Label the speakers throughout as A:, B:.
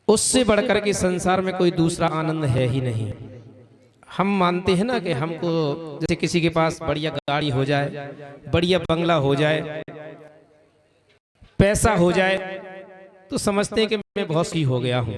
A: उससे बढ़कर के संसार में कोई दूसरा आनंद है ही नहीं। हम मानते हैं ना कि हमको जैसे किसी के पास बढ़िया गाड़ी हो जाए, बढ़िया बंगला हो जाए, पैसा हो जाए, तो समझते हैं कि मैं बहुत सुखी हो गया हूं।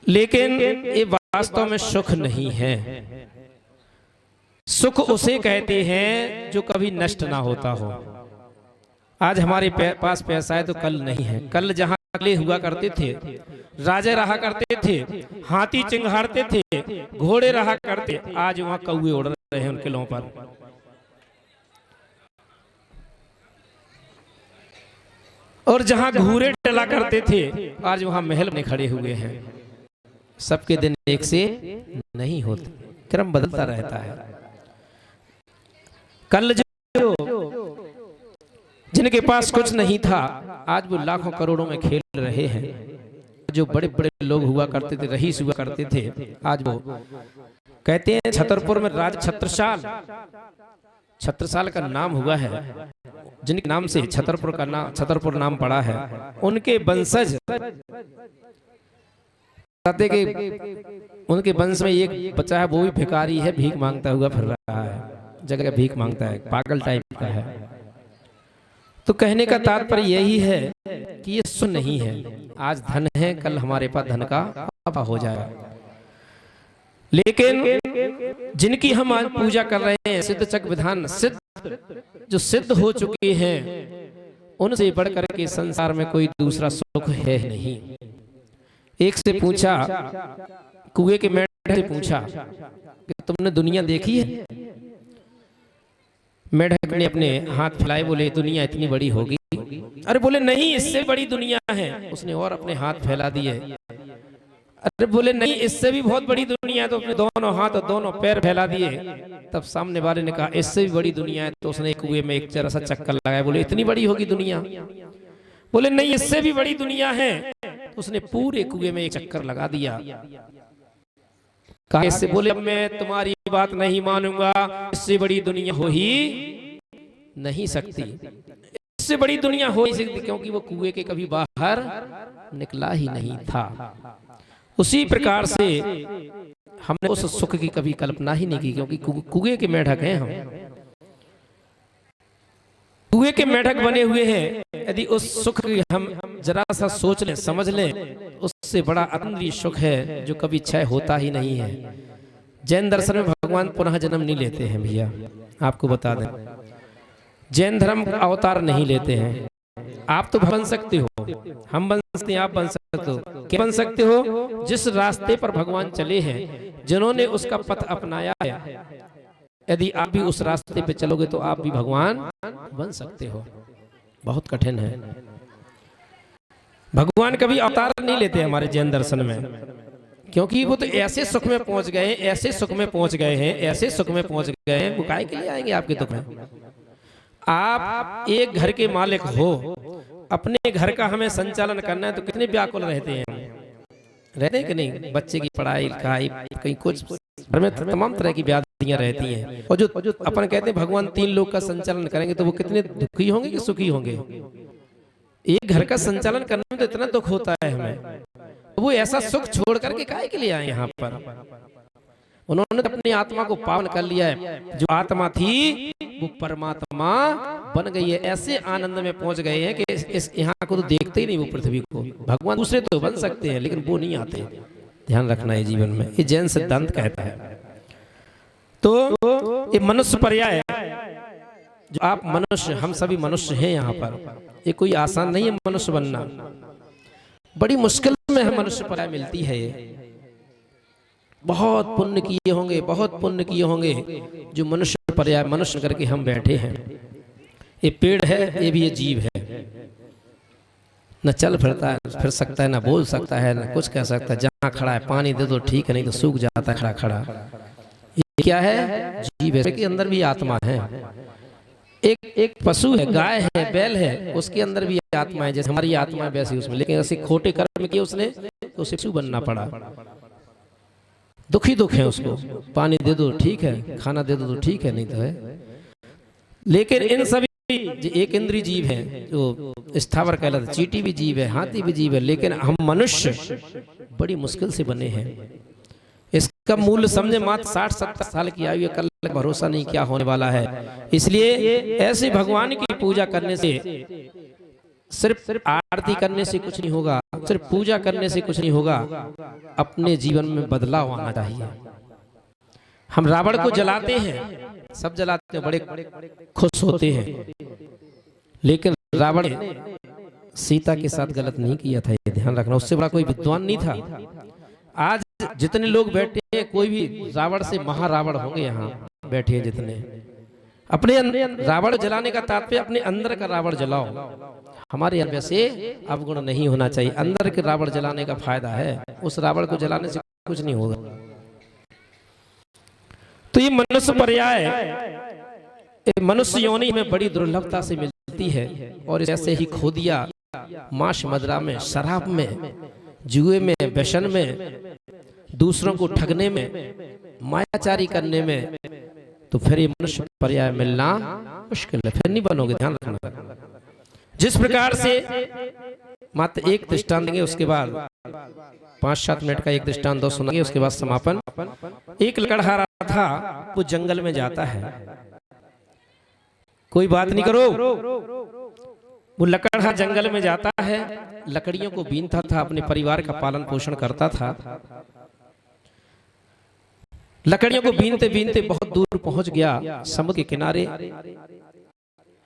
A: लेकिन ये वास्तव में सुख नहीं है। सुख उसे कहते हैं जो कभी नष्ट ना होता हो। आज हमारे पास पैसा है तो कल नहीं है। कल जहां अगले हुआ करते थे, राजे रहा करते थे, हाथी चिंगारते थे, घोड़े रहा करते, आज वहां कौवे उड़ रहे हैं उनके किलों पर। और जहां घूरे डला करते थे, आज वहां महल में खड़े हुए हैं। सबके दिन एक से नहीं होते, क्रम बदलता रहता है। कल जो जिनके पास कुछ नहीं था, आज वो लाखों करोड़ों में खेल रहे हैं। जो बड़े बड़े लोग हुआ करते थे, रईस हुआ करते थे, आज वो कहते हैं छतरपुर में राज छत्रसाल, छत्रसाल का नाम हुआ है, जिनके नाम से छतरपुर का नाम, छतरपुर नाम पड़ा है। उनके वंशज कहते कि उनके वंश में एक बच्चा है, वो भी भिखारी है, भीख मांगता हुआ फिर रहा है, जगह भीख मांगता है, पागल टाइप का है। तो कहने का तात्पर्य यही है कि ये सुन नहीं है। आज धन है, कल हमारे पास धन का अभाव हो जाएगा। लेकिन जिनकी हम आज पूजा कर रहे हैं, सिद्ध चक विधान सिद्ध, जो सिद्ध हो चुके हैं, उनसे बढ़कर के संसार में कोई दूसरा सुख है नहीं। एक से पूछा, कुएं के मेढक से पूछा कि तुमने दुनिया देखी है? मेढक ने अपने हाथ फैलाए, बोले दुनिया इतनी बड़ी होगी? अरे बोले नहीं, इससे बड़ी दुनिया है। उसने और अपने हाथ फैला दिए। अरे बोले नहीं, इससे भी बहुत बड़ी दुनिया है। तो अपने दोनों हाथ और दोनों पैर फैला दिए। तब सामने वाले ने कहा इससे भी बड़ी दुनिया है। तो उसने कुएं में एक जरा सा चक्कर लगाया, बोले इतनी बड़ी होगी दुनिया? बोले नहीं, इससे भी बड़ी दुनिया है। तो उसने पूरे कुएं में एक चक्कर लगा दिया। कहा इससे? बोले अब मैं तुम्हारी बात नहीं मानूंगा, इससे बड़ी दुनिया हो ही नहीं सकती। इससे बड़ी दुनिया हो ही सकती, क्योंकि वो कुएं के कभी बाहर निकला ही नहीं था। उसी प्रकार से हमने उस सुख की कभी कल्पना ही नहीं की, क्योंकि कुएं के मेढक हैं हम, कुएं के मेढक बने हुए हैं। यदि उस सुख की हम जरा सा सोच लें, समझ लें, उससे बड़ा अतुलनीय सुख है जो कभी क्षय होता ही नहीं है। जैन दर्शन में भगवान पुनः जन्म नहीं लेते हैं भैया, आपको बता दें। जैन धर्म अवतार नहीं लेते हैं। आप तो बन सकते हो, हम बन सकते हैं, आप बन सकते हो। क्या बन सकते हो? जिस रास्ते पर भगवान चले हैं, जिन्होंने उसका पथ अपनाया है, यदि आप भी उस रास्ते पे चलोगे तो आप भी भगवान बन सकते हो। बहुत कठिन है। भगवान कभी अवतार नहीं लेते हमारे जैन दर्शन में, क्योंकि वो तो ऐसे सुख में पहुंच गए हैं, ऐसे सुख में पहुंच गए हैं, ऐसे सुख में पहुंच गए हैं। वो काहे के लिए आएंगे आपके दुख में? आप एक घर के मालिक हो, अपने घर का हमें संचालन करना है, तो कितने व्याकुल रहते हैं? रहते हैं कि नहीं? बच्चे की पढ़ाई लिखाई, कहीं कुछ, घर में तमाम तरह की व्याधियां रहती हैं। और जो अपन कहते हैं भगवान 3 लोग का संचालन करेंगे, तो वो कितने दुखी होंगे कि सुखी होंगे? एक घर का संचालन करने में तो इतना दुख होता है हमें, तो वो ऐसा सुख छोड़ करके काहे के लिए आए यहाँ पर? उन्होंने अपनी आत्मा को पावन कर लिया है। जो आत्मा थी वो परमात्मा बन गई है। ऐसे आनंद में पहुंच गए हैं कि इस यहाँ को तो देखते ही नहीं, वो पृथ्वी को। भगवान दूसरे तो बन सकते हैं, लेकिन वो नहीं आते। ध्यान रखना है जीवन में, ये जैन सिद्धांत कहता है। तो ये मनुष्य पर्याय है, जो आप मनुष्य, हम सभी मनुष्य हैं यहाँ पर। ये कोई आसान नहीं है मनुष्य बनना, बड़ी मुश्किल में है मनुष्य पर्याय मिलती है। ये बहुत पुण्य किए होंगे, बहुत पुण्य किए होंगे, जो मनुष्य पर्याय मनुष्य करके हम बैठे हैं। ये पेड़ है, ये भी ये जीव है, न चल फिरता है, फिर सकता है, न बोल सकता है, न कुछ कह सकता है। जहाँ खड़ा है पानी दे दो ठीक है, नहीं तो सूख जाता है खड़ा खड़ा। ये क्या है? जीव है, के अंदर भी आत्मा है। एक पशु है, गाय है, बैल है, उसके अंदर भी आत्मा है। जैसे हमारी आत्मा है वैसे उसमें, लेकिन ऐसे खोटे कर्म किए उसने, तो उसे पशु बनना पड़ा। दुखी दुख है उसको। पानी दे दो ठीक है, खाना दे दो तो ठीक है, नहीं तो है। लेकिन इन सभी जो एक इंद्रिय जीव है, जो स्थावर कहलाता, चींटी भी जीव है, हाथी भी जीव है, लेकिन हम मनुष्य बड़ी मुश्किल से बने हैं। इसका मूल्य समझे मात्र 60-70 साल की आयु है, कल भरोसा नहीं क्या होने वाला है। इसलिए ऐसे भगवान की पूजा करने से, सिर्फ आरती करने से कुछ नहीं होगा, सिर्फ पूजा करने से कुछ नहीं होगा, अपने जीवन में बदलाव आना चाहिए। हम रावण को जलाते हैं, सब जलाते हैं, बड़े खुश होते हैं, लेकिन रावण सीता के साथ गलत नहीं किया था, ये ध्यान रखना। उससे बड़ा कोई विद्वान नहीं था। आज जितने लोग बैठे हैं, कोई भी रावण से महारावण होंगे यहाँ बैठे हैं जितने। अपने रावण जलाने का तात्पर्य अपने अंदर का रावण जलाओ। हमारे अंदर से अवगुण नहीं होना चाहिए। अंदर के रावण जलाने का फायदा है, उस रावण को जलाने से कुछ नहीं होगा। तो ये मनुष्य पर्याय, मनुष्य योनि में बड़ी दुर्लभता से मिलती है। और ऐसे ही खो दिया मांस मदिरा में, शराब में, जुए में, व्यसन में, दूसरों को ठगने में, मायाचारी करने में, तो फिर ये मनुष्य पर्याय मिलना मुश्किल है, फिर नहीं बनोगे। ध्यान रखना। जिस प्रकार से मात्र एक दृष्टांत देंगे, उसके बाद 5-7 मिनट का एक दृष्टांत दो सुनाएंगे, उसके बाद समापन। एक लकड़हारा था, वो जंगल में जाता है, कोई बात नहीं करो, वो लकड़हारा जंगल में जाता है, लकड़ियों को बीनता था, अपने परिवार का पालन पोषण करता था। लकड़ियों को बीनते बीनते बहुत दूर पहुंच गया, समुद्र के किनारे।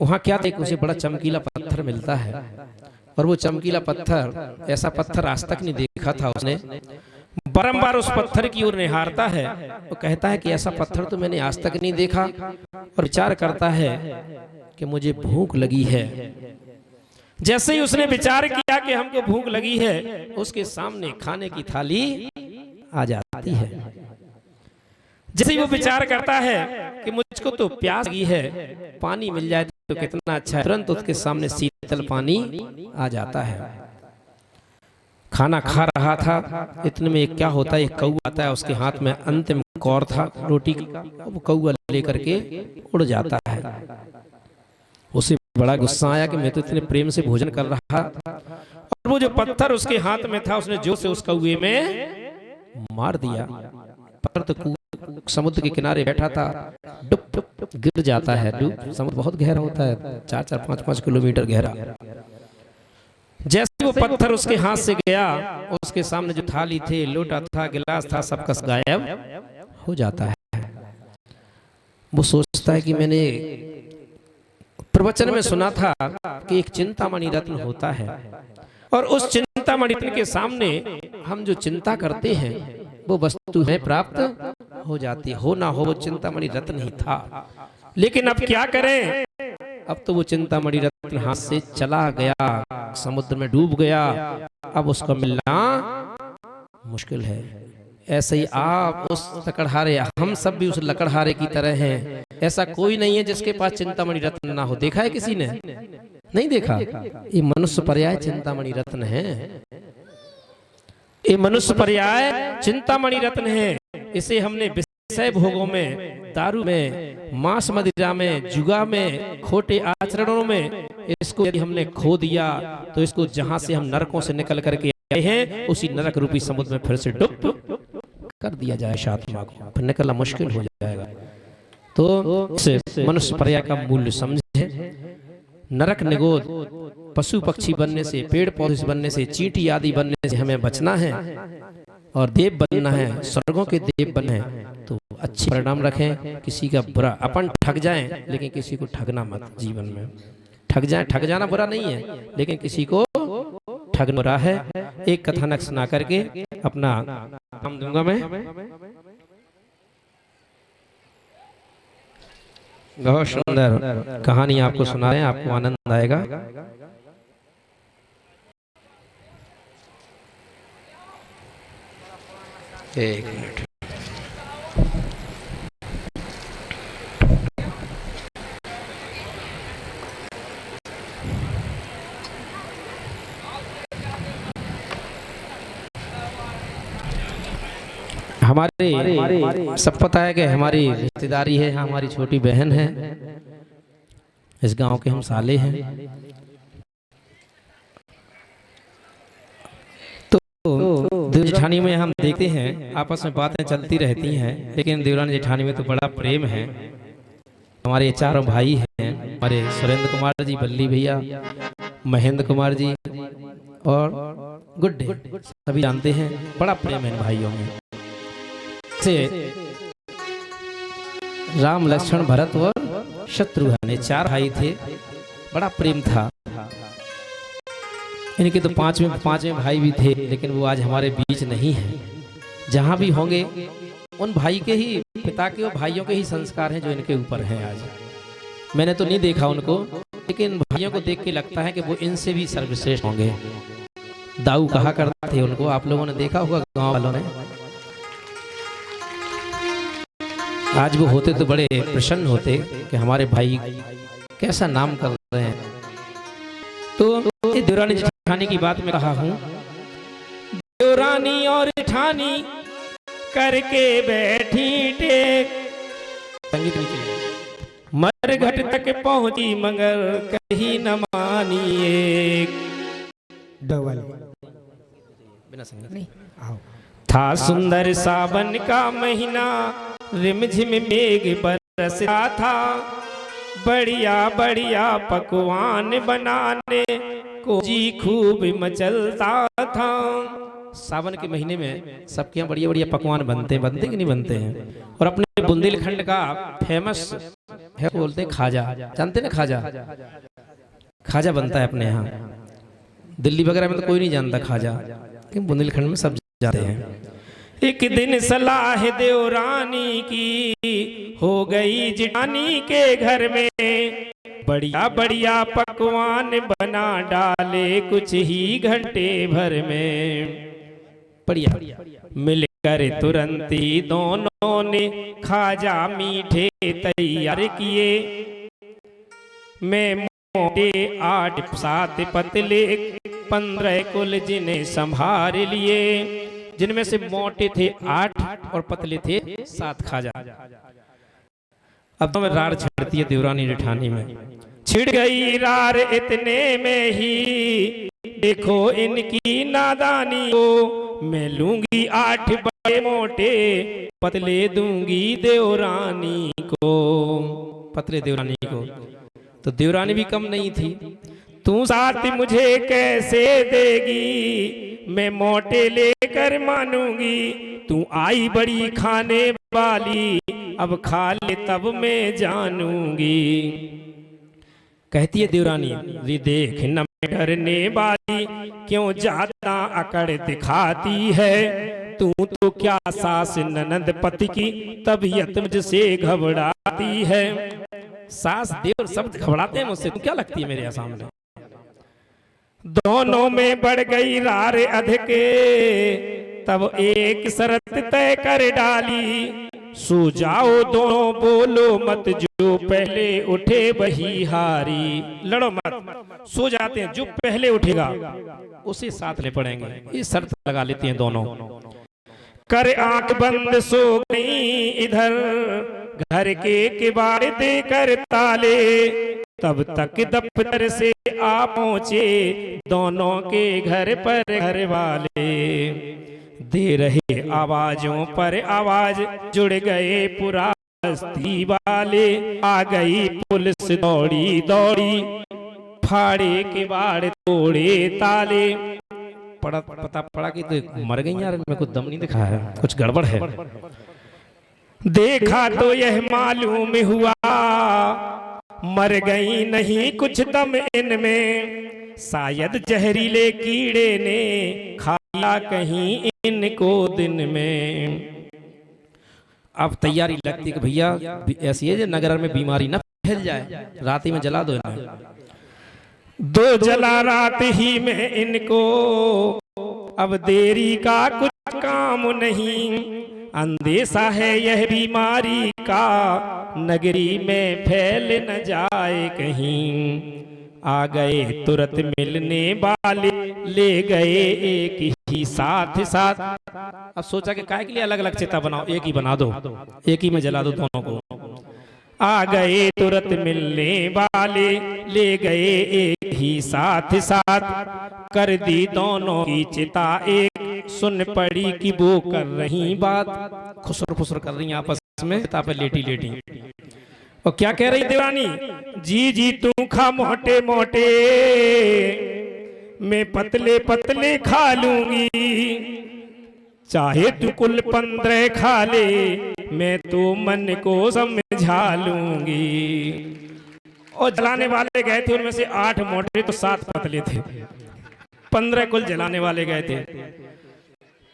A: वहां क्या था, उसे बड़ा चमकीला पत्थर मिलता है, और वो चमकीला पत्थर, ऐसा पत्थर आज तक नहीं देखा था उसने। बारंबार उस पत्थर की ओर निहारता है, वो कहता है कि ऐसा पत्थर तो मैंने आज तक नहीं देखा, और विचार करता है कि मुझे भूख लगी है। जैसे ही उसने विचार किया कि हमको भूख लगी है, उसके सामने खाने की थाली आ जाती है। जैसे ही वो विचार करता है कि मुझको तो प्यास लगी है, पानी मिल जाए तो कितना अच्छा है, तुरंत उसके सामने शीतल पानी आ जाता है। खाना खा रहा था, इतने में क्या होता है, एक कौवा आता है, उसके हाथ में अंतिम कौर था रोटी का, वो कौवा लेकर के उड़ जाता है। उसे बड़ा गुस्सा आया कि मैं तो इतने प्रेम से भोजन कर रहा, और वो जो पत्थर उसके हाथ में था, उसने जोर से उस कौवे में मार दिया। पत्थर तो समुद्र के किनारे बैठा था, डुब डुब गिर जाता है। डुब, समुद्र बहुत गहरा होता है, 4-4, 5-5 किलोमीटर गहरा। जैसे वो पत्थर उसके हाथ से गया, उसके सामने जो थाली थे, लोटा था, गिलास था, सब कस गायब हो जाता है। वो सोचता है कि मैंने प्रवचन में सुना था कि एक चिंतामणि रत्न होता है, और उस चिंतामणि रत्न के सामने हम जो चिंता करते हैं वो वस्तु है प्राप्त हो जाती। हो ना हो, वो चिंतामणि रत्न ही था। लेकिन अब क्या करें, अब तो वो चिंतामणि रत्न हाथ से चला गया, समुद्र में डूब गया, अब उसका मिलना मुश्किल है। ऐसे ही आप उस लकड़हारे, हम सब भी उस लकड़हारे की तरह हैं। ऐसा कोई नहीं है जिसके पास चिंतामणि रत्न ना हो। देखा है किसी ने? नहीं देखा। ये मनुष्य पर्याय चिंतामणि रत्न है, ये मनुष्य पर्याय चिंतामणि रत्न है। इसे हमने विषय भोगों में, दारू में, मांस मदिरा में, जुआ में, खोटे आचरणों में इसको यदि हमने खो दिया, तो इसको जहां से हम नरकों से निकल करके आए हैं, उसी नरक रूपी समुद्र में फिर से डुब कर दिया जाए आत्मा को, फिर निकलना मुश्किल हो जाएगा। तो इसे मनुष्य पर्याय का मूल्य समझे। नरक निगोद, पशु पक्षी बनने से, पेड़ पौधे बनने से, चींटी आदि बनने से हमें बचना है, और देव बनना है, स्वर्गों के देव बनना है। तो अच्छे परिणाम रखें, किसी का बुरा, अपन ठग जाएं लेकिन किसी को ठगना मत। जीवन में ठग जाए, ठग जाना बुरा नहीं है, लेकिन किसी को ठगना बुरा है। एक कथानक सुना करके अपना नाम दूंगा मैं। बहुत सुंदर कहानी आपको सुना रहे हैं, आपको आनंद आएगा। एक मिनट। हमारे सब पता है कि हमारी रिश्तेदारी है, हमारी छोटी बहन है, इस गांव के हम साले हैं। तो देव जेठानी में हम देखते हैं आपस में बातें चलती रहती हैं, लेकिन देवरानी जेठानी में तो बड़ा प्रेम है। हमारे चारों भाई हैं, हमारे सुरेंद्र कुमार जी, बल्ली भैया, महेंद्र कुमार जी और गुड्डे, सभी जानते हैं बड़ा प्रेम है इन भाइयों में से। राम लक्ष्मण भरत और शत्रुघ्न, चार भाई थे, बड़ा प्रेम था इनके। तो पांचवें भाई भी थे, लेकिन वो आज हमारे बीच नहीं है। जहां भी होंगे उन भाई के ही, पिता के और भाइयों के ही संस्कार हैं जो इनके ऊपर हैं। आज मैंने तो नहीं देखा उनको, लेकिन भाइयों को देख के लगता है कि वो इनसे भी सर्वश्रेष्ठ होंगे। दाऊ कहा करते थे उनको, आप लोगों ने देखा होगा गांव वालों ने। आज वो होते तो बड़े प्रसन्न होते कि हमारे भाई कैसा नाम कर रहे हैं। तो देवरानी जेठानी की बात में कहा हूं, देवरानी और जेठानी करके बैठी टेक, संगीत नीचे, मर घट तक पहुंची मगर कहीं न मानी एक। डबल बिना संगीत नहीं आओ। था सुंदर सावन का महीना, रिमझिम मेघ बरसा था, बढ़िया बढ़िया पकवान बनाने को जी खूब मचलता था। सावन के महीने में सबके यहाँ बढ़िया बढ़िया पकवान बनते कि नहीं बनते हैं। और अपने बुंदेलखंड का फेमस है, बोलते हैं खाजा, जानते ना खाजा? खाजा बनता है अपने यहाँ। दिल्ली वगैरह में तो कोई नहीं जानता खाजा, लेकिन बुंदेलखंड में सब जानते हैं। एक दिन सलाह देवरानी की हो गई जेठानी के घर में, बढ़िया बढ़िया पकवान बना डाले कुछ ही घंटे भर में। बढ़िया मिलकर तुरंत ही दोनों ने खाजा मीठे तैयार किए। मैं मोटे 8-7 पतले 15 कुल जिन्हें संभाल लिए, जिनमें से मोटे थे 8 और पतले थे 7 खाजा। अब तो मैं रार छिड़ती है देवरानी जेठानी में, छिड़ गई रार इतने में ही, देखो इनकी नादानी को, मैं लूंगी 8 बड़े मोटे, पतले दूंगी देवरानी को, पतले देवरानी को। तो देवरानी भी कम नहीं थी, तू साथ मुझे कैसे देगी, मैं मोटे लेकर मानूंगी, तू आई बड़ी खाने वाली, अब खा ले तब मैं जानूंगी। कहती है देवरानी, रे देख न डरने वाली, क्यों ज्यादा अकड़ दिखाती है, तू तो क्या सास ननद पति की तबीयत मुझसे घबराती है। सास देवर सब घबराते हैं मुझसे, तू क्या लगती है मेरे सामने। दोनों में बढ़ गई रार अधके, तब एक शर्त तय कर डाली, सो जाओ दोनों बोलो मत, जो पहले उठे वही हारी। लड़ो मत, सो जाते हैं, जो पहले उठेगा उसे साथ ले पड़ेंगे, ये शर्त लगा लेती हैं दोनों। कर आंख बंद सो गई इधर, घर के किवाड़ देकर ताले, तब तक दफ्तर से आ पहुंचे दोनों के घर पर घर वाले। दे रहे आवाजों पर आवाज, जुड़ गए पूरा बस्ती वाले, आ गई पुलिस दौड़ी दौड़ी, फाड़े किवाड़ तोड़े ताले। पता पड़ा कि तो मर गई यार, मेरे को दम नहीं दिखा है, कुछ गड़बड़ है। देखा तो यह मालूम हुआ, मर गई नहीं कुछ दम इनमें, शायद जहरीले कीड़े ने खाया कहीं इनको दिन में। अब तैयारी लगती कि भैया ऐसी है जो नगर में बीमारी न फैल जाए, रात ही में जला दो इन्हें। दो जला रात ही में इनको, अब देरी का कुछ काम नहीं, अंदेशा है यह बीमारी का, नगरी में फैल न जाए कहीं। आ गए तुरंत मिलने वाले, ले गए एक ही साथ साथ। अब सोचा कि काहे के लिए अलग अलग चिता बनाओ, एक ही बना दो, एक ही में जला दो दोनों को। आ गए तुरंत मिलने वाले, ले गए एक ही साथ साथ, कर दी दोनों की चिता एक, सुन पड़ी कि वो कर रही बात। खुसर खुसर कर रही आपस में चिता पे लेटी लेटी। और क्या कह रही देवानी, जी जी तू खा मोटे मोटे, मैं पतले पतले खा लूंगी, चाहे तू कुल 15 खा ले, मैं तो मन को समझा लूंगी। और जलाने वाले गए थे, उनमें से 8 मोटे तो 7 पतले थे, 15 कुल जलाने वाले गए थे।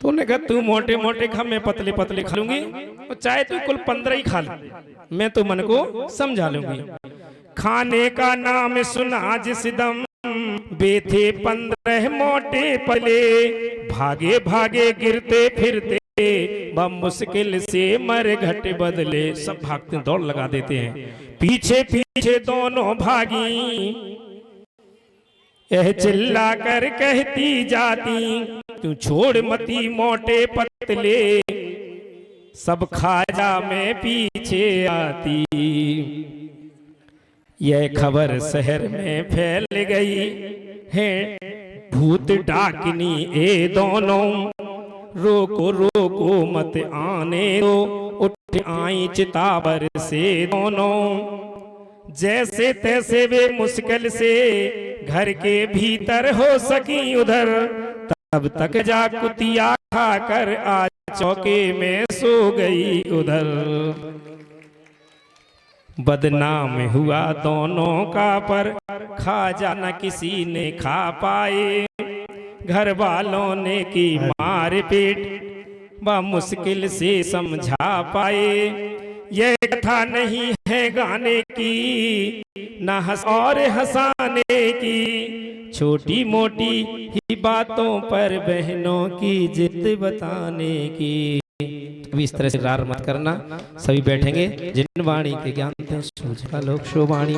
A: तो उन्होंने कहा तू मोटे मोटे खा, मैं पतले पतले खा लूंगी, और चाहे तू कुल 15 ही खा ले, मैं तो मन को समझा लूंगी। खाने का नाम सुना जिस दम, बेथे 15 मोटे पले, भागे भागे गिरते फिरते, मुश्किल से मर घट बदले। सब भागते दौड़ लगा देते हैं, पीछे पीछे दोनों भागी, यह चिल्ला कर कहती जाती, तू छोड़ मती मोटे पतले, सब खाजा में पीछे आती। यह खबर शहर में फैल गई है, भूत डाकनी ए दोनों, रोको रोको मत आने दो, उठ आई चितावर से दोनों। जैसे तैसे वे मुश्किल से घर के भीतर हो सकी उधर, तब तक जा कुतिया खाकर आज चौके में सो गई उधर। बदनाम हुआ दोनों का पर, खाजा न किसी ने खा पाए, घर वालों ने की मार पीट, मुश्किल से समझा पाए। यह कथा नहीं है गाने की, न हंस और हंसाने की, छोटी मोटी ही बातों पर बहनों की जिद बताने की। तो इस तरह से रार मत करना, सभी बैठेंगे, जिन वाणी के ज्ञान थे सूझा लोग शोवाणी।